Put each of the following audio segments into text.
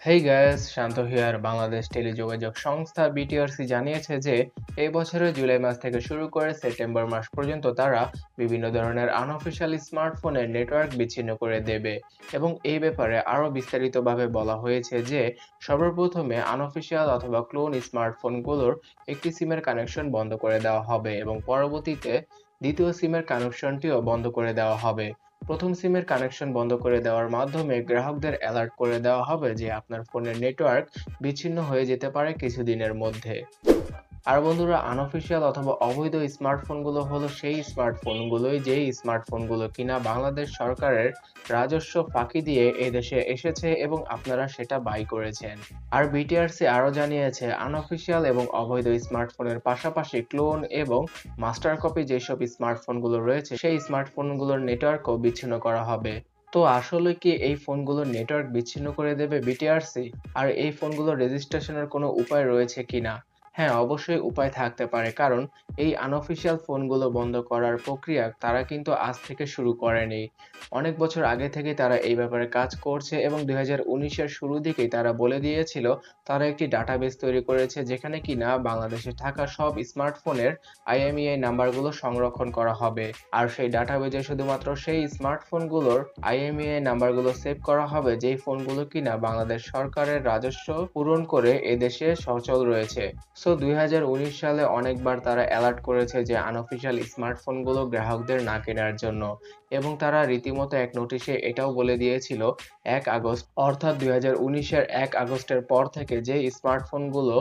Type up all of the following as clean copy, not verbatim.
Hey guys, Shanto here. Bangladesh টেলিযোগাযোগ সংস্থা BTRC জানিয়েছে যে এই বছরের জুলাই মাস থেকে শুরু করে সেপ্টেম্বর মাস পর্যন্ত তারা বিভিন্ন ধরনের আনঅফিশিয়াল স্মার্টফোনের নেটওয়ার্ক বিচ্ছিন্ন করে দেবে। এবং এই ব্যাপারে আরও বিস্তারিতভাবে বলা হয়েছে যে সর্বপ্রথমে আনঅফিশিয়াল অথবা ক্লোন স্মার্টফোনগুলোর একটি সিমের কানেকশন বন্ধ করে দেওয়া হবে এবং পরবর্তীতে দ্বিতীয় সিমের কানেকশনটিও বন্ধ করে দেওয়া হবে। প্রথম সিমের কানেকশন বন্ধ করে দেওয়ার মাধ্যমে গ্রাহকদের অ্যালার্ট করে দেওয়া হবে যে আপনার ফোনের নেটওয়ার্ক বিচ্ছিন্ন হয়ে যেতে পারে কিছুদিনের মধ্যে। আর বন্ধুরা, আনঅফিশিয়াল অথবা অবৈধ স্মার্টফোনগুলো হলো সেই স্মার্টফোনগুলোই যেই স্মার্টফোনগুলো কিনা বাংলাদেশ সরকারের রাজস্ব ফাঁকি দিয়ে এদেশে এসেছে এবং আপনারা সেটা বাই করেছেন। আর বিটিআরসি আরও জানিয়েছে আনঅফিশিয়াল এবং অবৈধ স্মার্টফোনের পাশাপাশি ক্লোন এবং মাস্টার কপি যেসব স্মার্টফোনগুলো রয়েছে সেই স্মার্টফোনগুলোর নেটওয়ার্কও বিচ্ছিন্ন করা হবে। তো আসলে কি এই ফোনগুলোর নেটওয়ার্ক বিচ্ছিন্ন করে দেবে বিটিআরসি? আর এই ফোনগুলোর রেজিস্ট্রেশনের কোনো উপায় রয়েছে কিনা? হ্যাঁ, অবশ্যই উপায় থাকতে পারে, কারণ এই আনঅফিশিয়াল ফোনগুলো বন্ধ করার প্রক্রিয়া তারা কিন্তু আজ থেকে শুরু করেনি। অনেক বছর আগে থেকে তারা এই ব্যাপারে কাজ করছে এবং 2019-এর শুরুর দিকেই তারা বলে দিয়েছিল তারা একটি ডাটাবেস তৈরি করেছে যেখানে কিনা বাংলাদেশে থাকা সব স্মার্টফোনের আইএমইআই নাম্বারগুলো সংরক্ষণ করা হবে। আর সেই ডাটাবেজে শুধুমাত্র সেই স্মার্টফোনগুলোর আইএমইআই নাম্বারগুলো সেভ করা হবে যেই ফোনগুলো কিনা বাংলাদেশ সরকারের রাজস্ব পূরণ করে এদেশে সচল রয়েছে। সো 2019 সালে অনেকবার তারা অ্যালার্ট করেছে যে আনঅফিশিয়াল স্মার্টফোনগুলো গ্রাহকদের না কেনার জন্য, এবং তারা রীতিমতো এক নোটিশে এটাও বলে দিয়েছিল 1 আগস্ট, অর্থাৎ 2019-এর 1 আগস্টের পর থেকে যে স্মার্টফোনগুলো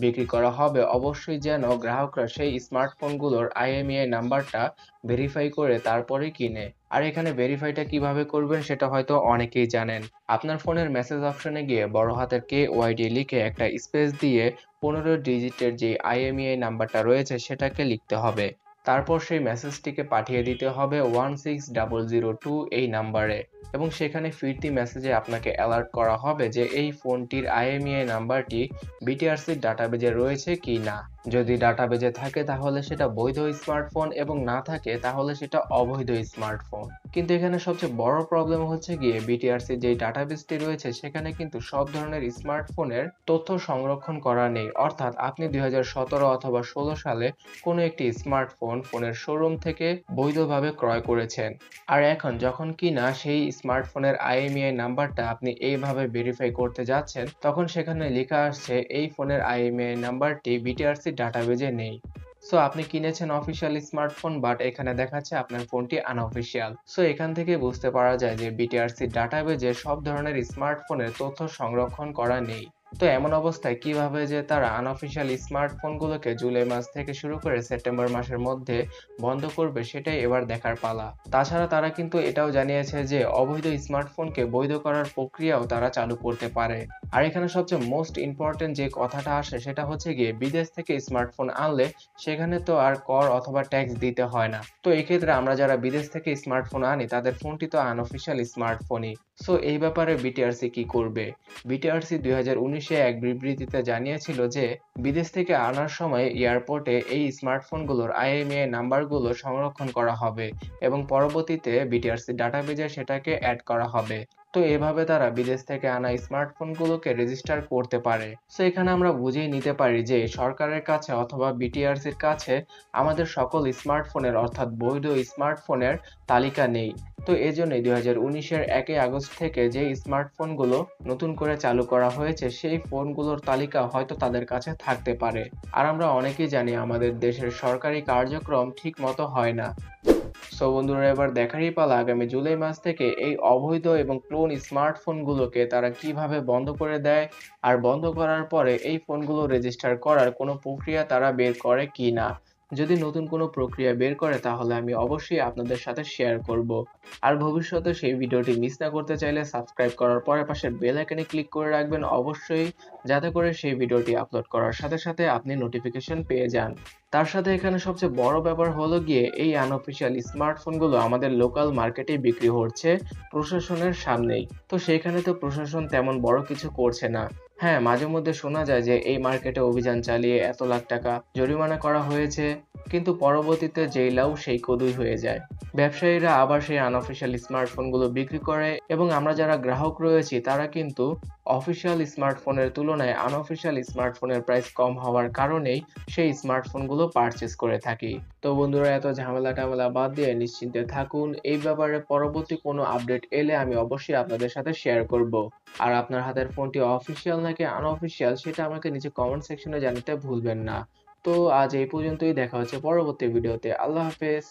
বিক্রি করা হবে অবশ্যই যেন গ্রাহকরা সেই স্মার্টফোনগুলোর আইএমইআই নাম্বারটা ভেরিফাই করে তারপরে কিনে। আর এখানে ভেরিফাইটা কিভাবে করবেন সেটা হয়তো অনেকেই জানেন। আপনার ফোনের মেসেজ অপশনে গিয়ে বড় হাতের KYD লিখে একটা স্পেস দিয়ে 15 ডিজিটের যে আইএমইআই নাম্বারটা রয়েছে সেটাকে লিখতে হবে। তারপর সেই মেসেজটিকে পাঠিয়ে দিতে হবে 16002 এই নাম্বারে, এবং সেখানে ফিরতি মেসেজে আপনাকে অ্যালার্ট করা হবে যে এই ফোনটির আইএমইআই নাম্বারটি বিটিআরসির ডাটাবেজে রয়েছে কি না। যদি ডাটাবেজে থাকে তাহলে সেটা বৈধ স্মার্টফোন, এবং না থাকে তাহলে সেটা অবৈধ স্মার্টফোন। কিন্তু এখানে সবচেয়ে বড় প্রবলেম হচ্ছে গিয়ে বিটিআরসি যে ডাটাবেসটি রয়েছে সেখানে কিন্তু সব ধরনের স্মার্টফোনের তথ্য সংরক্ষণ করা নেই। অর্থাৎ আপনি 2017 অথবা 16 সালে কোনো একটি স্মার্টফোন ফোনের শোরুম থেকে বৈধভাবে ক্রয় করেছেন, আর এখন যখন কিনা সেই স্মার্টফোনের আইএমইআই নাম্বারটা আপনি এইভাবে ভেরিফাই করতে যাচ্ছেন তখন সেখানে লেখা আসছে এই ফোনের আইএমইআই নাম্বারটি বিটিআরসি ডাটাবেজে নেই। সো আপনি কিনেছেন অফিসিয়াল স্মার্টফোন, বাট এখানে দেখাচ্ছে আপনার ফোনটি আনঅফিসিয়াল। সো এখান থেকে বুঝতে পারা যায় যে বিটিআরসি ডাটাবেজে সব ধরনের স্মার্টফোনের তথ্য সংরক্ষণ করা নেই। তো এমন অবস্থায় কিভাবে যে তারা আনঅফিসিয়াল স্মার্টফোনগুলোকে জুলাই মাস থেকে শুরু করে সেপ্টেম্বর মাসের মধ্যে বন্ধ করবে সেটাই এবার দেখার পালা। তাছাড়া তারা কিন্তু এটাও জানিয়েছে যে অবৈধ স্মার্টফোনকে বৈধ করার প্রক্রিয়াও তারা চালু করতে পারে। আর এখানে সবচেয়ে মোস্ট ইম্পর্টেন্ট যে কথাটা আসে সেটা হচ্ছে গিয়ে বিদেশ থেকে স্মার্টফোন আনলে সেখানে তো আর কর অথবা ট্যাক্স দিতে হয় না। তো এক্ষেত্রে আমরা যারা বিদেশ থেকে স্মার্টফোন আনি তাদের ফোনটি তো আনঅফিসিয়াল স্মার্টফোনই। সো এই ব্যাপারে বিটিআরসি কি করবে? বিটিআরসি 2019-এ এক বিবৃতিতে জানিয়েছিল যে বিদেশ থেকে আনার সময় এয়ারপোর্টে এই স্মার্টফোনগুলোর আইএমইআই নাম্বারগুলো সংরক্ষণ করা হবে এবং পরবর্তীতে বিটিআরসি ডাটাবেজে সেটাকে অ্যাড করা হবে। তো এভাবে তারা বিদেশ থেকে আনা স্মার্টফোনগুলোকে রেজিস্টার করতে পারে। সো এখানে আমরা বুঝেই নিতে পারি যে সরকারের কাছে অথবা বিটিআরসির কাছে আমাদের সকল স্মার্টফোনের অর্থাৎ বৈধ স্মার্টফোনের তালিকা নেই। তো এজন্যই 2019-এর 1 আগস্ট থেকে যে স্মার্টফোনগুলো নতুন করে চালু করা হয়েছে সেই ফোনগুলোর তালিকা হয়তো তাদের কাছে থাকতে পারে। আর আমরা অনেকেই জানি আমাদের দেশের সরকারি কার্যক্রম ঠিক মতো হয় না। সো বন্ধুরা, এবার দেখারই পালা আগামী জুলাই মাস থেকে এই অবৈধ এবং ক্লোন স্মার্টফোনগুলোকে তারা কিভাবে বন্ধ করে দেয়, আর বন্ধ করার পরে এই ফোনগুলো রেজিস্টার করার কোনো প্রক্রিয়া তারা বের করে কি না। যদি নতুন কোনো প্রক্রিয়া বের করে তাহলে আমি অবশ্যই আপনাদের সাথে শেয়ার করব। আর ভবিষ্যতে সেই ভিডিওটি মিস না করতে চাইলে সাবস্ক্রাইব করার পরে পাশের বেল আইকনে ক্লিক করে রাখবেন অবশ্যই, যাতে করে সেই ভিডিওটি আপলোড করার সাথে সাথে আপনি নোটিফিকেশন পেয়ে যান। তার সাথে এখানে সবচেয়ে বড় ব্যাপার হলো গিয়ে এই আনঅফিসিয়াল স্মার্টফোনগুলো আমাদের লোকাল মার্কেটে বিক্রি হচ্ছে প্রশাসনের সামনেই। তো সেখানে তো প্রশাসন তেমন বড় কিছু করছে না। হ্যাঁ, মাঝে মধ্যে শোনা যায় যে এই মার্কেটে অভিযান চালিয়ে এত লাখ টাকা জরিমানা করা হয়েছে, কিন্তু পরবর্তীতে যেই লাউ সেই কদুই হয়ে যায়। ব্যবসায়ীরা আবার সেই আনঅফিসিয়াল স্মার্টফোনগুলো বিক্রি করে এবং আমরা যারা গ্রাহক রয়েছি তারা কিন্তু অফিসিয়াল স্মার্টফোনের তুলনায় আনঅফিসিয়াল স্মার্টফোনের প্রাইস কম হওয়ার কারণেই সেই স্মার্টফোনগুলো পারচেজ করে থাকি। তো বন্ধুরা, এত ঝামেলা টামেলা বাদ দিয়ে নিশ্চিন্তে থাকুন, এই ব্যাপারে পরবর্তী কোনো আপডেট এলে আমি অবশ্যই আপনাদের সাথে শেয়ার করব। আর আপনার হাতের ফোনটি অফিসিয়াল নাকি আনঅফিসিয়াল সেটা আমাকে নিচে কমেন্ট সেকশনে জানাতে ভুলবেন না। তো আজ এই পর্যন্তই, দেখা হচ্ছে পরবর্তী ভিডিওতে। আল্লাহ হাফেজ।